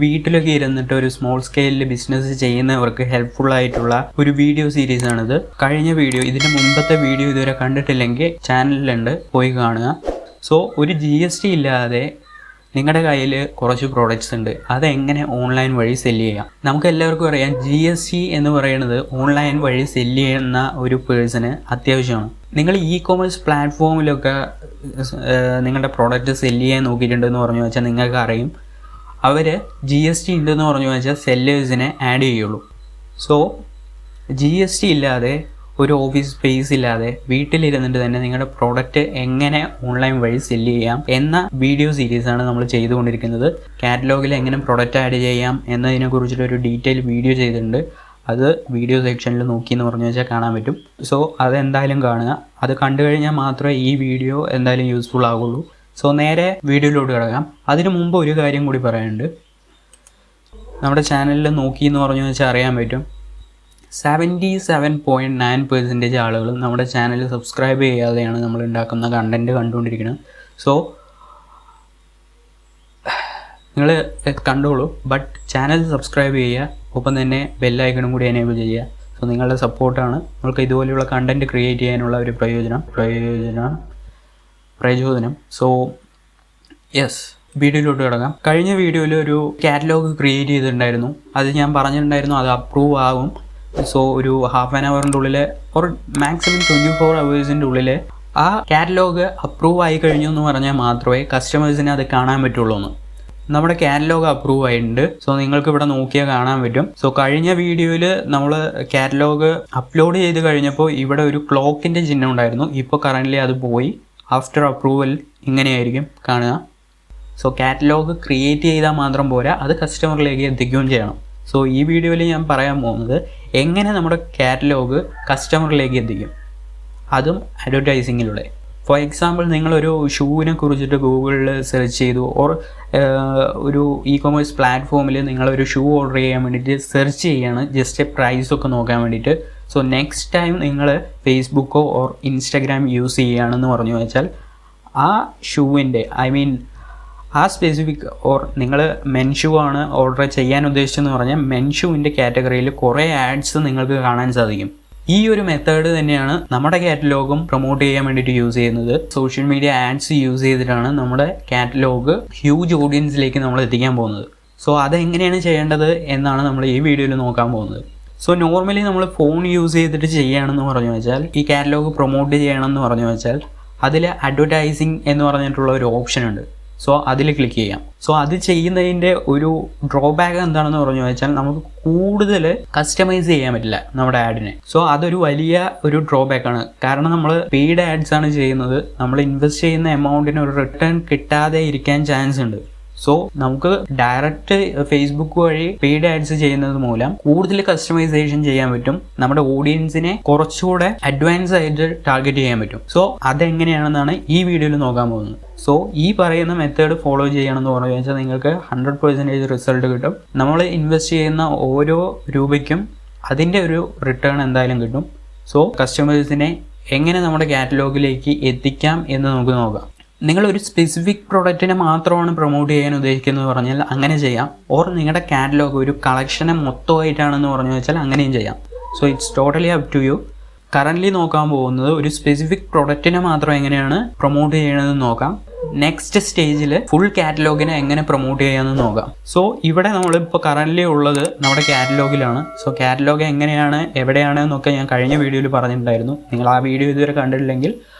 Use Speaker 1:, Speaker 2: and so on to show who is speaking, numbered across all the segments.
Speaker 1: വീട്ടിലൊക്കെ ഇരുന്നിട്ട് ഒരു സ്മോൾ സ്കെയിലിൽ ബിസിനസ് ചെയ്യുന്നവർക്ക് ഹെൽപ്ഫുൾ ആയിട്ടുള്ള ഒരു വീഡിയോ സീരീസ് ആണിത്. കഴിഞ്ഞ വീഡിയോ, ഇതിന്റെ മുമ്പത്തെ വീഡിയോ ഇതുവരെ കണ്ടിട്ടില്ലെങ്കിൽ ചാനലിലുണ്ട്, പോയി കാണുക. സോ ഒരു GST ഇല്ലാതെ നിങ്ങളുടെ കയ്യിൽ കുറച്ച് പ്രോഡക്റ്റ്സ് ഉണ്ട്, അതെങ്ങനെ ഓൺലൈൻ വഴി സെല്ല് ചെയ്യാം. നമുക്ക് എല്ലാവർക്കും അറിയാം, GST എന്ന് പറയുന്നത് ഓൺലൈൻ വഴി സെല്ല് ചെയ്യുന്ന ഒരു പേഴ്സണ് അത്യാവശ്യമാണ്. നിങ്ങൾ e-commerce പ്ലാറ്റ്ഫോമിലൊക്കെ നിങ്ങളുടെ പ്രോഡക്റ്റ് സെല്ല് ചെയ്യാൻ നോക്കിയിട്ടുണ്ടെന്ന് പറഞ്ഞു വെച്ചാൽ നിങ്ങൾക്ക് അറിയും, അവർ GST ഉണ്ടെന്ന് പറഞ്ഞു വെച്ചാൽ സെല്ലേഴ്സിനെ ആഡ് ചെയ്യുള്ളൂ. സോ GST ഇല്ലാതെ, ഒരു ഓഫീസ് സ്പേസ് ഇല്ലാതെ വീട്ടിലിരുന്നിട്ട് തന്നെ നിങ്ങളുടെ പ്രോഡക്റ്റ് എങ്ങനെ ഓൺലൈൻ വഴി സെല്ല് ചെയ്യാം എന്ന വീഡിയോ സീരീസാണ് നമ്മൾ ചെയ്തുകൊണ്ടിരിക്കുന്നത്. കാറ്റലോഗിൽ എങ്ങനെ പ്രൊഡക്റ്റ് ആഡ് ചെയ്യാം എന്നതിനെ കുറിച്ചിട്ടൊരു ഡീറ്റെയിൽ വീഡിയോ ചെയ്തിട്ടുണ്ട്. അത് വീഡിയോ സെക്ഷനിൽ നോക്കിയെന്ന് പറഞ്ഞു വെച്ചാൽ കാണാൻ പറ്റും. സോ അതെന്തായാലും കാണുക. അത് കണ്ടു കഴിഞ്ഞാൽ മാത്രമേ ഈ വീഡിയോ എന്തായാലും യൂസ്ഫുൾ ആകുള്ളൂ. സോ നേരെ വീഡിയോയിലോട്ട് കിടക്കാം. അതിനു മുമ്പ് ഒരു കാര്യം കൂടി പറയാനുണ്ട്. നമ്മുടെ ചാനലിൽ നോക്കിയെന്ന് പറഞ്ഞു വെച്ചാൽ അറിയാൻ പറ്റും, 77.9% ആളുകളും നമ്മുടെ ചാനൽ സബ്സ്ക്രൈബ് ചെയ്യാതെയാണ് നമ്മൾ ഉണ്ടാക്കുന്ന കണ്ടൻറ്റ് കണ്ടുകൊണ്ടിരിക്കുന്നത്. സോ നിങ്ങൾ കണ്ടോളൂ, ബട്ട് ചാനൽ സബ്സ്ക്രൈബ് ചെയ്യുക, ഒപ്പം തന്നെ ബെല്ലൈക്കണും കൂടി എനേബിൾ ചെയ്യുക. സോ നിങ്ങളുടെ സപ്പോർട്ടാണ് നമുക്ക് ഇതുപോലെയുള്ള കണ്ടൻറ്റ് ക്രിയേറ്റ് ചെയ്യാനുള്ള ഒരു പ്രചോദനം. സോ യെസ്, വീഡിയോയിലോട്ട് കിടക്കാം. കഴിഞ്ഞ വീഡിയോയിൽ ഒരു കാറ്റലോഗ് ക്രിയേറ്റ് ചെയ്തിട്ടുണ്ടായിരുന്നു. അത് ഞാൻ പറഞ്ഞിട്ടുണ്ടായിരുന്നു അത് അപ്രൂവ് ആകും. സോ ഒരു ഹാഫ് ആൻ അവറിൻ്റെ ഉള്ളിൽ ഒരു മാക്സിമം 24 hours ഉള്ളിൽ ആ കാറ്റലോഗ് അപ്രൂവ് ആയി കഴിഞ്ഞു എന്ന് പറഞ്ഞാൽ മാത്രമേ കസ്റ്റമേഴ്സിന് അത് കാണാൻ പറ്റുള്ളൂ എന്ന്. നമ്മുടെ കാറ്റലോഗ് അപ്രൂവ് ആയിട്ടുണ്ട്. സോ നിങ്ങൾക്ക് ഇവിടെ നോക്കിയാൽ കാണാൻ പറ്റും. സോ കഴിഞ്ഞ വീഡിയോയിൽ നമ്മൾ കാറ്റലോഗ് അപ്ലോഡ് ചെയ്ത് കഴിഞ്ഞപ്പോൾ ഇവിടെ ഒരു ക്ലോക്കിൻ്റെ ചിഹ്നം ഉണ്ടായിരുന്നു. ഇപ്പോൾ കറൻ്റ്ലി അത് പോയി. ആഫ്റ്റർ അപ്രൂവൽ ഇങ്ങനെയായിരിക്കും കാണുക. സോ കാറ്റലോഗ് ക്രിയേറ്റ് ചെയ്താൽ മാത്രം പോരാ, അത് കസ്റ്റമറിലേക്ക് എത്തിക്കുകയും ചെയ്യണം. സോ ഈ വീഡിയോയിൽ ഞാൻ പറയാൻ പോകുന്നത് എങ്ങനെ നമ്മുടെ കാറ്റലോഗ് കസ്റ്റമറിലേക്ക് എത്തിക്കും, അതും അഡ്വർടൈസിങ്ങിലൂടെ. ഫോർ എക്സാമ്പിൾ, നിങ്ങളൊരു ഷൂവിനെ കുറിച്ചിട്ട് ഗൂഗിളിൽ സെർച്ച് ചെയ്തു, ഓർ ഒരു e-commerce പ്ലാറ്റ്ഫോമിൽ നിങ്ങളൊരു ഷൂ ഓർഡർ ചെയ്യാൻ വേണ്ടിയിട്ട് സെർച്ച് ചെയ്യുകയാണ്, ജസ്റ്റ് പ്രൈസൊക്കെ നോക്കാൻ വേണ്ടിയിട്ട്. സോ നെക്സ്റ്റ് ടൈം നിങ്ങൾ ഫേസ്ബുക്കോ ഓർ ഇൻസ്റ്റാഗ്രാം യൂസ് ചെയ്യുകയാണെന്ന് പറഞ്ഞു വെച്ചാൽ ആ ഷൂവിൻ്റെ ആ സ്പെസിഫിക്, ഓർ നിങ്ങൾ മെൻ ഷൂ ആണ് ഓർഡർ ചെയ്യാൻ ഉദ്ദേശിച്ചെന്ന് പറഞ്ഞാൽ മെൻ ഷൂവിൻ്റെ കാറ്റഗറിയിൽ കുറേ ആഡ്സ് നിങ്ങൾക്ക് കാണാൻ സാധിക്കും. ഈ ഒരു മെത്തേഡ് തന്നെയാണ് നമ്മുടെ കാറ്റലോഗും പ്രൊമോട്ട് ചെയ്യാൻ വേണ്ടിയിട്ട് യൂസ് ചെയ്യുന്നത്. സോഷ്യൽ മീഡിയ ആഡ്സ് യൂസ് ചെയ്തിട്ടാണ് നമ്മുടെ കാറ്റലോഗ് ഹ്യൂജ് ഓഡിയൻസിലേക്ക് നമ്മൾ എത്തിക്കാൻ പോകുന്നത്. സോ അതെങ്ങനെയാണ് ചെയ്യേണ്ടത് എന്നാണ് നമ്മൾ ഈ വീഡിയോയിൽ നോക്കാൻ പോകുന്നത്. സോ നോർമലി നമ്മൾ ഫോൺ യൂസ് ചെയ്തിട്ട് ചെയ്യുകയാണെന്ന് പറഞ്ഞു വെച്ചാൽ, ഈ കാറ്റലോഗ് പ്രൊമോട്ട് ചെയ്യണമെന്ന് പറഞ്ഞു വെച്ചാൽ അതിൽ അഡ്വർടൈസിങ് എന്ന് പറഞ്ഞിട്ടുള്ള ഒരു ഓപ്ഷൻ ഉണ്ട്. സോ അതിൽ ക്ലിക്ക് ചെയ്യാം. സോ അത് ചെയ്യുന്നതിൻ്റെ ഒരു ഡ്രോബാക്ക് എന്താണെന്ന് പറഞ്ഞു വെച്ചാൽ നമുക്ക് കൂടുതൽ കസ്റ്റമൈസ് ചെയ്യാൻ പറ്റില്ല നമ്മുടെ ആഡിനെ. സോ അതൊരു വലിയ ഒരു ഡ്രോബാക്കാണ്. കാരണം നമ്മൾ പെയ്ഡ് ആഡ്സ് ആണ് ചെയ്യുന്നത്. നമ്മൾ ഇൻവെസ്റ്റ് ചെയ്യുന്ന എമൗണ്ടിന് ഒരു റിട്ടേൺ കിട്ടാതെ ഇരിക്കാൻ ചാൻസ് ഉണ്ട്. സോ നമുക്ക് ഡയറക്റ്റ് ഫേസ്ബുക്ക് വഴി പെയ്ഡ് ആഡ്സ് ചെയ്യുന്നത് മൂലം കൂടുതൽ കസ്റ്റമൈസേഷൻ ചെയ്യാൻ പറ്റും. നമ്മുടെ ഓഡിയൻസിനെ കുറച്ചുകൂടെ അഡ്വാൻസ് ആയിട്ട് ടാർഗറ്റ് ചെയ്യാൻ പറ്റും. സോ അതെങ്ങനെയാണെന്നാണ് ഈ വീഡിയോയിൽ നോക്കാൻ പോകുന്നത്. സോ ഈ പറയുന്ന മെത്തേഡ് ഫോളോ ചെയ്യണമെന്ന് പറഞ്ഞു വെച്ചാൽ നിങ്ങൾക്ക് 100% റിസൾട്ട് കിട്ടും. നമ്മൾ ഇൻവെസ്റ്റ് ചെയ്യുന്ന ഓരോ രൂപയ്ക്കും അതിൻ്റെ ഒരു റിട്ടേൺ എന്തായാലും കിട്ടും. സോ കസ്റ്റമേഴ്സിനെ എങ്ങനെ നമ്മുടെ കാറ്റലോഗിലേക്ക് എത്തിക്കാം എന്ന് നമുക്ക് നോക്കാം. നിങ്ങളൊരു സ്പെസിഫിക് പ്രോഡക്റ്റിനെ മാത്രമാണ് പ്രൊമോട്ട് ചെയ്യാൻ ഉദ്ദേശിക്കുന്നത് പറഞ്ഞാൽ അങ്ങനെ ചെയ്യാം. ഓർ നിങ്ങളുടെ കാറ്റലോഗ് ഒരു കളക്ഷനെ മൊത്തമായിട്ടാണെന്ന് പറഞ്ഞു വെച്ചാൽ അങ്ങനെയും ചെയ്യാം. So it's totally up to you. Currently നോക്കാൻ പോകുന്നത് ഒരു സ്പെസിഫിക് പ്രൊഡക്റ്റിനെ മാത്രം എങ്ങനെയാണ് പ്രൊമോട്ട് ചെയ്യണമെന്ന് നോക്കാം. നെക്സ്റ്റ് സ്റ്റേജിൽ ഫുൾ കാറ്റലോഗിനെ എങ്ങനെ പ്രൊമോട്ട് ചെയ്യാമെന്ന് നോക്കാം. സോ ഇവിടെ നമ്മളിപ്പോൾ കറൻ്റ്ലി ഉള്ളത് നമ്മുടെ കാറ്റലോഗിലാണ്. സോ കാറ്റലോഗ് എങ്ങനെയാണ്, എവിടെയാണ് എന്നൊക്കെ ഞാൻ കഴിഞ്ഞ വീഡിയോയിൽ പറഞ്ഞിട്ടുണ്ടായിരുന്നു. നിങ്ങൾ ആ വീഡിയോ ഇതുവരെ കണ്ടിട്ടില്ലെങ്കിൽ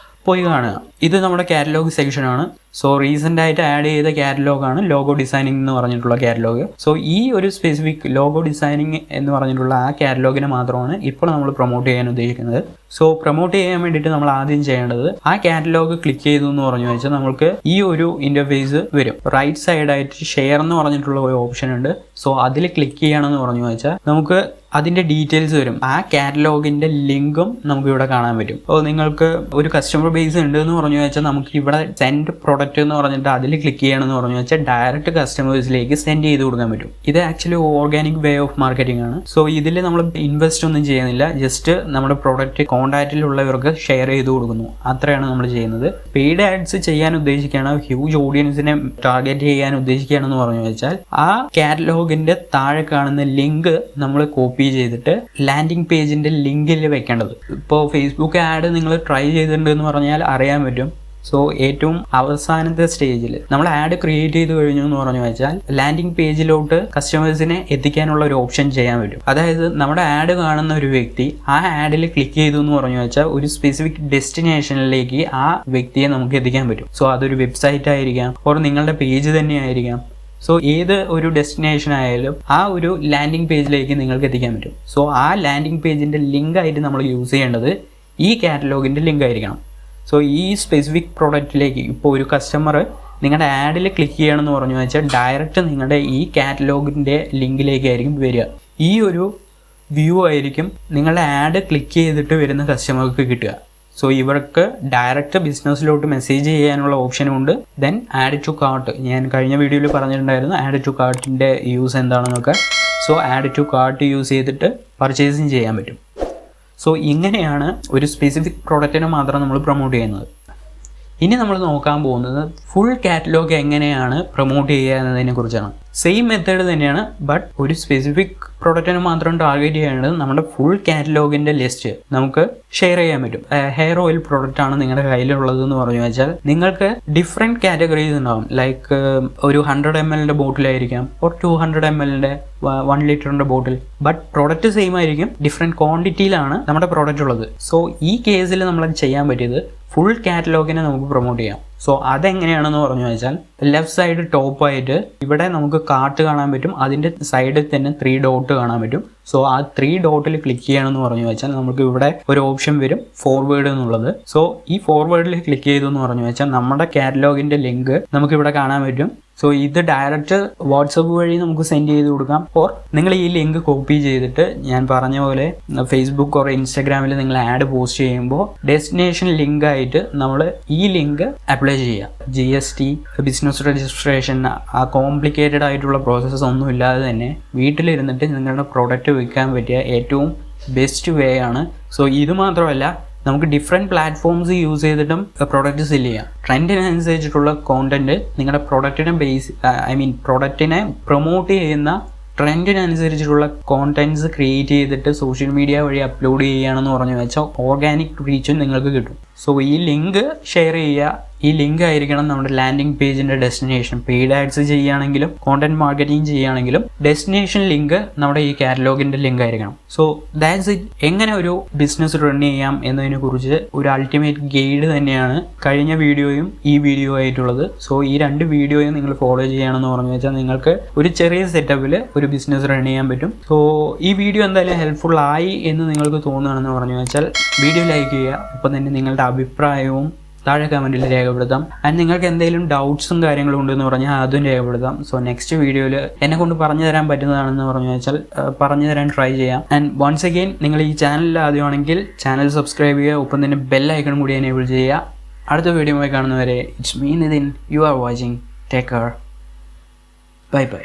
Speaker 1: പോയി കാണുക. ഇത് നമ്മുടെ കാറ്റലോഗ് സെക്ഷനാണ്. സോ റീസെൻ്റ് ആയിട്ട് ആഡ് ചെയ്ത കാറ്റലോഗാണ് ലോഗോ ഡിസൈനിങ് എന്ന് പറഞ്ഞിട്ടുള്ള കാറ്റലോഗ്. സോ ഈ ഒരു സ്പെസിഫിക് ലോഗോ ഡിസൈനിങ് എന്ന് പറഞ്ഞിട്ടുള്ള ആ കാറ്റലോഗിനെ മാത്രമാണ് ഇപ്പോൾ നമ്മൾ പ്രൊമോട്ട് ചെയ്യാൻ ഉദ്ദേശിക്കുന്നത്. സോ പ്രൊമോട്ട് ചെയ്യാൻ വേണ്ടിയിട്ട് നമ്മൾ ആദ്യം ചെയ്യേണ്ടത്, ആ കാറ്റലോഗ് ക്ലിക്ക് ചെയ്തു എന്ന് പറഞ്ഞു വെച്ചാൽ നമുക്ക് ഈ ഒരു ഇൻ്റർഫേസ് വരും. റൈറ്റ് സൈഡായിട്ട് ഷെയർ എന്ന് പറഞ്ഞിട്ടുള്ള ഒരു ഓപ്ഷൻ ഉണ്ട്. സോ അതിൽ ക്ലിക്ക് ചെയ്യണമെന്ന് പറഞ്ഞു വെച്ചാൽ നമുക്ക് അതിൻ്റെ ഡീറ്റെയിൽസ് വരും. ആ കാറ്റലോഗിൻ്റെ ലിങ്കും നമുക്ക് ഇവിടെ കാണാൻ പറ്റും. അപ്പോൾ നിങ്ങൾക്ക് ഒരു കസ്റ്റമർ ബേസ് ഉണ്ട് എന്ന് പറഞ്ഞു വെച്ചാൽ നമുക്ക് ഇവിടെ സെൻഡ് പ്രൊഡക്റ്റ് പ്രോഡക്റ്റ് എന്ന് പറഞ്ഞിട്ട് അതിൽ ക്ലിക്ക് ചെയ്യണമെന്ന് പറഞ്ഞു വെച്ചാൽ ഡയറക്റ്റ് കസ്റ്റമേഴ്സിലേക്ക് സെൻഡ് ചെയ്ത് കൊടുക്കാൻ പറ്റും. ഇത് actually organic way of marketing ആണ്. സോ ഇതിൽ നമ്മൾ ഇൻവെസ്റ്റ് ഒന്നും ചെയ്യുന്നില്ല, ജസ്റ്റ് നമ്മുടെ പ്രോഡക്റ്റ് കോൺടാക്റ്റിലുള്ളവർക്ക് ഷെയർ ചെയ്ത് കൊടുക്കുന്നു, അത്രയാണ് നമ്മൾ ചെയ്യുന്നത്. പെയ്ഡ് ആഡ്സ് ചെയ്യാൻ ഉദ്ദേശിക്കുകയാണ്, ഹ്യൂജ് ഓഡിയൻസിനെ ടാർഗറ്റ് ചെയ്യാൻ ഉദ്ദേശിക്കുകയാണെന്ന് പറഞ്ഞു വെച്ചാൽ ആ കാറ്റലോഗിന്റെ താഴെ കാണുന്ന ലിങ്ക് നമ്മൾ കോപ്പി ചെയ്തിട്ട് ലാൻഡിംഗ് പേജിന്റെ ലിങ്കിൽ വെക്കേണ്ടത്. ഇപ്പോൾ ഫേസ്ബുക്ക് ആഡ് നിങ്ങൾ ട്രൈ ചെയ്തിട്ടുണ്ട് എന്ന് പറഞ്ഞാൽ അറിയാൻ പറ്റും. സോ ഏറ്റവും അവസാനത്തെ സ്റ്റേജിൽ നമ്മൾ ആഡ് ക്രിയേറ്റ് ചെയ്ത് കഴിഞ്ഞു എന്ന് പറഞ്ഞു വെച്ചാൽ ലാൻഡിംഗ് പേജിലോട്ട് കസ്റ്റമേഴ്സിനെ എത്തിക്കാനുള്ള ഒരു ഓപ്ഷൻ ചെയ്യാൻ പറ്റും. അതായത് നമ്മുടെ ആഡ് കാണുന്ന ഒരു വ്യക്തി ആ ആഡിൽ ക്ലിക്ക് ചെയ്തു എന്ന് പറഞ്ഞു വെച്ചാൽ ഒരു സ്പെസിഫിക് ഡെസ്റ്റിനേഷനിലേക്ക് ആ വ്യക്തിയെ നമുക്ക് എത്തിക്കാൻ പറ്റും. സോ അതൊരു വെബ്സൈറ്റ് ആയിരിക്കാം, ഓർ നിങ്ങളുടെ പേജ് തന്നെ ആയിരിക്കാം. സോ ഏത് ഒരു ഡെസ്റ്റിനേഷൻ ആയാലും ആ ഒരു ലാൻഡിംഗ് പേജിലേക്ക് നിങ്ങൾക്ക് എത്തിക്കാൻ പറ്റും. സോ ആ ലാൻഡിംഗ് പേജിന്റെ ലിങ്ക് ആയിട്ട് നമ്മൾ യൂസ് ചെയ്യേണ്ടത് ഈ കാറ്റലോഗിന്റെ ലിങ്ക് ആയിരിക്കണം. സോ ഈ സ്പെസിഫിക് പ്രോഡക്റ്റിലേക്ക് ഇപ്പോൾ ഒരു കസ്റ്റമർ നിങ്ങളുടെ ആഡിൽ ക്ലിക്ക് ചെയ്യണമെന്ന് പറഞ്ഞു വെച്ചാൽ ഡയറക്റ്റ് നിങ്ങളുടെ ഈ കാറ്റലോഗിൻ്റെ ലിങ്കിലേക്കായിരിക്കും വരിക. ഈ ഒരു വ്യൂ ആയിരിക്കും നിങ്ങളുടെ ആഡ് ക്ലിക്ക് ചെയ്തിട്ട് വരുന്ന കസ്റ്റമർക്ക് കിട്ടുക. സോ ഇവർക്ക് ഡയറക്റ്റ് ബിസിനസ്സിലോട്ട് മെസ്സേജ് ചെയ്യാനുള്ള ഓപ്ഷനും ഉണ്ട്. ദെൻ ആഡ് ടു കാർട്ട്, ഞാൻ കഴിഞ്ഞ വീഡിയോയിൽ പറഞ്ഞിട്ടുണ്ടായിരുന്നു ആഡ് ടു കാർട്ടിൻ്റെ യൂസ് എന്താണെന്നൊക്കെ. So add to cart use ചെയ്തിട്ട് പർച്ചേസിങ് ചെയ്യാൻ പറ്റും. സോ ഇങ്ങനെയാണ് ഒരു സ്പെസിഫിക് പ്രോഡക്റ്റിനെ മാത്രം നമ്മൾ പ്രൊമോട്ട് ചെയ്യുന്നത്. ഇനി നമ്മൾ നോക്കാൻ പോകുന്നത് ഫുൾ കാറ്റലോഗ് എങ്ങനെയാണ് പ്രൊമോട്ട് ചെയ്യുക എന്നതിനെ കുറിച്ചാണ്. സെയിം മെത്തേഡ് തന്നെയാണ്, ബട്ട് ഒരു സ്പെസിഫിക് പ്രോഡക്റ്റിന് മാത്രം ടാർഗറ്റ് ചെയ്യേണ്ടത് നമ്മുടെ ഫുൾ കാറ്റലോഗിൻ്റെ ലിസ്റ്റ് നമുക്ക് ഷെയർ ചെയ്യാൻ പറ്റും. ഹെയർ ഓയിൽ പ്രോഡക്റ്റ് ആണ് നിങ്ങളുടെ കയ്യിലുള്ളത് എന്ന് പറഞ്ഞു വെച്ചാൽ നിങ്ങൾക്ക് ഡിഫറെൻറ്റ് കാറ്റഗറീസ് ഉണ്ടാവും. ലൈക്ക് ഒരു 100 ml ബോട്ടിലായിരിക്കാം, ഓർ 200 ml 1 ലിറ്ററിൻ്റെ ബോട്ടിൽ. ബട്ട് പ്രോഡക്റ്റ് സെയിം ആയിരിക്കും, ഡിഫറെൻറ്റ് ക്വാണ്ടിറ്റിയിലാണ് നമ്മുടെ പ്രോഡക്റ്റ് ഉള്ളത്. സോ ഈ കേസിൽ നമ്മൾ ചെയ്യാൻ പറ്റിയത് ഫുൾ കാറ്റലോഗിനെ നമുക്ക് പ്രൊമോട്ട് ചെയ്യാം. സോ അതെങ്ങനെയാണെന്ന് പറഞ്ഞു വെച്ചാൽ ലെഫ്റ്റ് സൈഡ് ടോപ്പായിട്ട് ഇവിടെ നമുക്ക് കാർട്ട് കാണാൻ പറ്റും, അതിൻ്റെ സൈഡിൽ തന്നെ 3 ഡോട്ട് കാണാൻ പറ്റും. സോ ആ 3 ഡോട്ടിൽ ക്ലിക്ക് ചെയ്യണമെന്ന് പറഞ്ഞു വെച്ചാൽ നമുക്ക് ഇവിടെ ഒരു ഓപ്ഷൻ വരും ഫോർവേഡ് എന്നുള്ളത്. സോ ഈ ഫോർവേഡിൽ ക്ലിക്ക് ചെയ്തു എന്ന് പറഞ്ഞു വെച്ചാൽ നമ്മുടെ കാറ്റലോഗിൻ്റെ ലിങ്ക് നമുക്കിവിടെ കാണാൻ പറ്റും. സോ ഇത് ഡയറക്റ്റ് വാട്സപ്പ് വഴി നമുക്ക് സെൻഡ് ചെയ്ത് കൊടുക്കാം, ഓർ നിങ്ങൾ ഈ ലിങ്ക് കോപ്പി ചെയ്തിട്ട് ഞാൻ പറഞ്ഞ പോലെ ഫേസ്ബുക്ക് ഓർ ഇൻസ്റ്റാഗ്രാമിൽ നിങ്ങൾ ആഡ് പോസ്റ്റ് ചെയ്യുമ്പോൾ ഡെസ്റ്റിനേഷൻ ലിങ്ക് ആയിട്ട് നമ്മൾ ഈ ലിങ്ക് അപ്ലൈ ചെയ്യുക. GST, ബിസിനസ് രജിസ്ട്രേഷൻ, ആ കോംപ്ലിക്കേറ്റഡ് ആയിട്ടുള്ള പ്രോസസ്സ് ഒന്നും ഇല്ലാതെ തന്നെ വീട്ടിലിരുന്നിട്ട് നിങ്ങളുടെ പ്രോഡക്റ്റ് വിൽക്കാൻ പറ്റിയ ഏറ്റവും ബെസ്റ്റ് വേ ആണ്. സോ ഇത് മാത്രമല്ല, നമുക്ക് ഡിഫറെൻറ്റ് പ്ലാറ്റ്ഫോംസ് യൂസ് ചെയ്തിട്ടും പ്രോഡക്റ്റ് സെല് ചെയ്യാം. ട്രെൻഡിനനുസരിച്ചിട്ടുള്ള കോണ്ടന്റ് നിങ്ങളുടെ പ്രോഡക്റ്റിനെ പ്രോഡക്റ്റിനെ പ്രൊമോട്ട് ചെയ്യുന്ന ട്രെൻഡിനനുസരിച്ചിട്ടുള്ള കോണ്ടന്റ്സ് ക്രിയേറ്റ് ചെയ്തിട്ട് സോഷ്യൽ മീഡിയ വഴി അപ്ലോഡ് ചെയ്യുകയാണെന്ന് പറഞ്ഞു വെച്ചാൽ ഓർഗാനിക് റീച്ചും നിങ്ങൾക്ക് കിട്ടും. സോ ഈ ലിങ്ക് ഷെയർ ചെയ്യുക. ഈ ലിങ്ക് ആയിരിക്കണം നമ്മുടെ ലാൻഡിംഗ് പേജിൻ്റെ ഡെസ്റ്റിനേഷൻ. പെയ്ഡ് ആഡ്സ് ചെയ്യുകയാണെങ്കിലും കോണ്ടന്റ് മാർക്കറ്റിംഗ് ചെയ്യുകയാണെങ്കിലും ഡെസ്റ്റിനേഷൻ ലിങ്ക് നമ്മുടെ ഈ കാറ്റലോഗിൻ്റെ ലിങ്ക് ആയിരിക്കണം. So that's it. എങ്ങനെ ഒരു ബിസിനസ് റൺ ചെയ്യാം എന്നതിനെ കുറിച്ച് ഒരു അൾട്ടിമേറ്റ് ഗൈഡ് തന്നെയാണ് കഴിഞ്ഞ വീഡിയോയും ഈ വീഡിയോ ആയിട്ടുള്ളത്. സോ ഈ 2 വീഡിയോയും നിങ്ങൾ ഫോളോ ചെയ്യുകയാണെന്ന് പറഞ്ഞു വെച്ചാൽ നിങ്ങൾക്ക് ഒരു ചെറിയ സെറ്റപ്പിൽ ഒരു ബിസിനസ് റൺ ചെയ്യാൻ പറ്റും. സോ ഈ വീഡിയോ എന്തായാലും ഹെൽപ്ഫുൾ ആയി എന്ന് നിങ്ങൾക്ക് തോന്നുകയാണെന്ന് പറഞ്ഞു വെച്ചാൽ വീഡിയോ ലൈക്ക് ചെയ്യുക. ഒപ്പം തന്നെ നിങ്ങളുടെ അഭിപ്രായവും താഴെ കമൻറ്റിൽ രേഖപ്പെടുത്താം. ആൻഡ് നിങ്ങൾക്ക് എന്തെങ്കിലും ഡൗട്ട്സും കാര്യങ്ങളും ഉണ്ടെന്ന് പറഞ്ഞാൽ അതും രേഖപ്പെടുത്താം. സോ നെക്സ്റ്റ് വീഡിയോയിൽ എന്നെ കൊണ്ട് പറഞ്ഞു തരാൻ പറ്റുന്നതാണെന്ന് പറഞ്ഞു വെച്ചാൽ പറഞ്ഞു തരാൻ ട്രൈ ചെയ്യാം. ആൻഡ് വൺസ് അഗെയിൻ നിങ്ങൾ ഈ ചാനലിൽ ആദ്യമാണെങ്കിൽ ചാനൽ സബ്സ്ക്രൈബ് ചെയ്യുക, ഒപ്പം തന്നെ ബെൽ ഐക്കൺ കൂടി എനേബിൾ ചെയ്യുക. അടുത്ത വീഡിയോയുമായി കാണുന്നവരെ it's me Nithin. You are watching. Take care. Bye by.